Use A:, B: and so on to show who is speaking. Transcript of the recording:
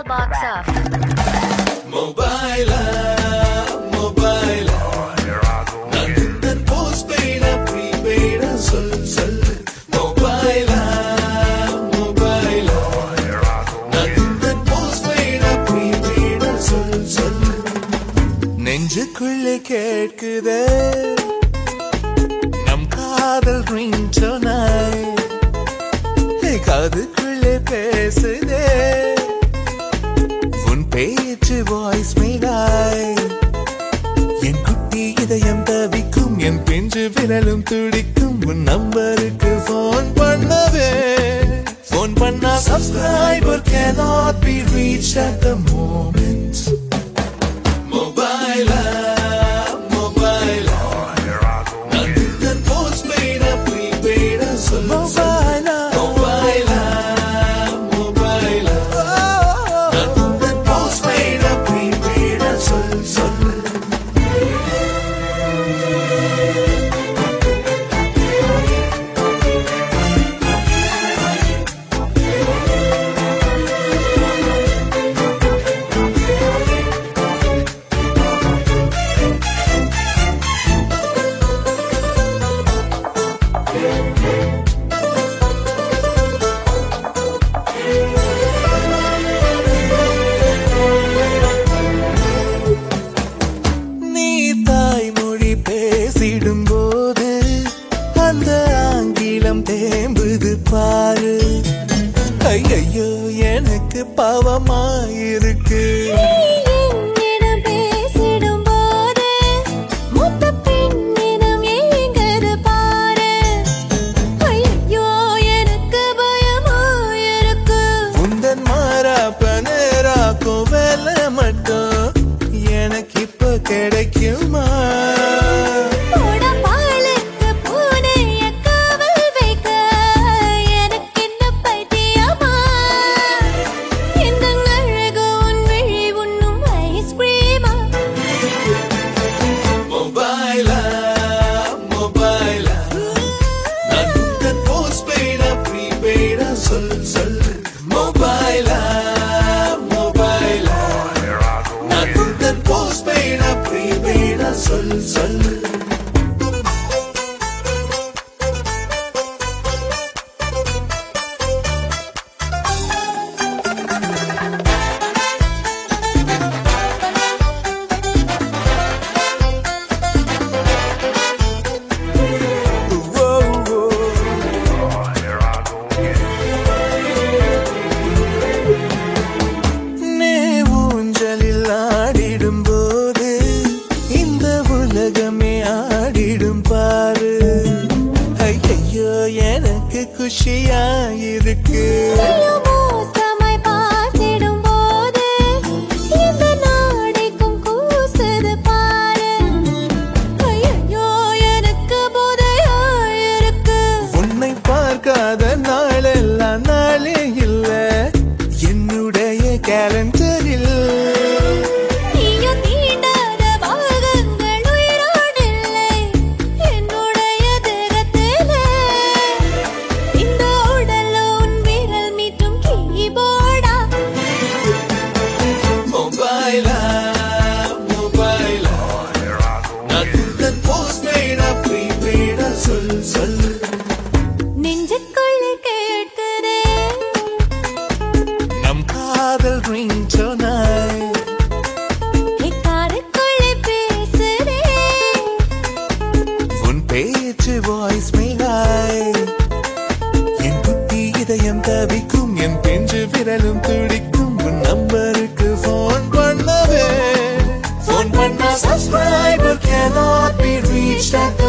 A: box up.
B: Mobile, mobile. Nandan postpaid, prepaid, sol. Mobile, mobile. Nandan postpaid, prepaid, sol. நெஞ்சுக்குள்ளே கேட்குதே நம் காதல் ரிங்டோனை காதுக்குள்ளே பேசுதே உன் பேச்சு வாய்ஸ் மேலாய் என் குட்டி இதயம் தவிக்கும் என் பிஞ்சு விரலும் துடிக்கும் உன் நம்பருக்கு போன் பண்ணவே போன் பண்ணா subscriber cannot be reached at the moment. Mobile, mobile. Nandan postpaid, prepaid, sol. Mobile, mobile, mobile. Nandan postpaid, prepaid, sol. நீ தாய்மொழி பேசிடும்போது அந்த ஆங்கிலம் தேம்புது பாரு ஐயோ எனக்கு பாவமாயிருக்கு உந்தன் மாறாப்பனராக்கும் வேலை மட்டும் எனக்கு இப்ப கிடைக்குமா Mobile, mobile. Nandan postpaid, prepaid, sol. Mobile, mobile. Nandan postpaid, prepaid, sol. நே ஊஞ்சலில் ஆடிடும்போது இந்த உலகமே ஆடிடும் பாரு ஐயோ எனக்கு குஷியாயிருக்கு உன்னை பார்க்காத நாளெல்லாம் நாளே இல்ல என்னுடைய கேலண்டரில் Mobile, mobile. Nandan postpaid, prepaid, sol.
A: நெஞ்சுக்குள்ளே கேட்குதே
B: நம் காதல் ரிங்டோனை
A: காதுக்குள்ளே பேசுதே
B: உன் பேச்சு வாய்ஸ் மேலாய் என் குட்டி இதயம் தவிக்கும் என் பிஞ்சு விரலும் துடிக்கும் உன் நம்பருக்கு போன் பண்ணவே போன் பண்ணா subscriber cannot be reached at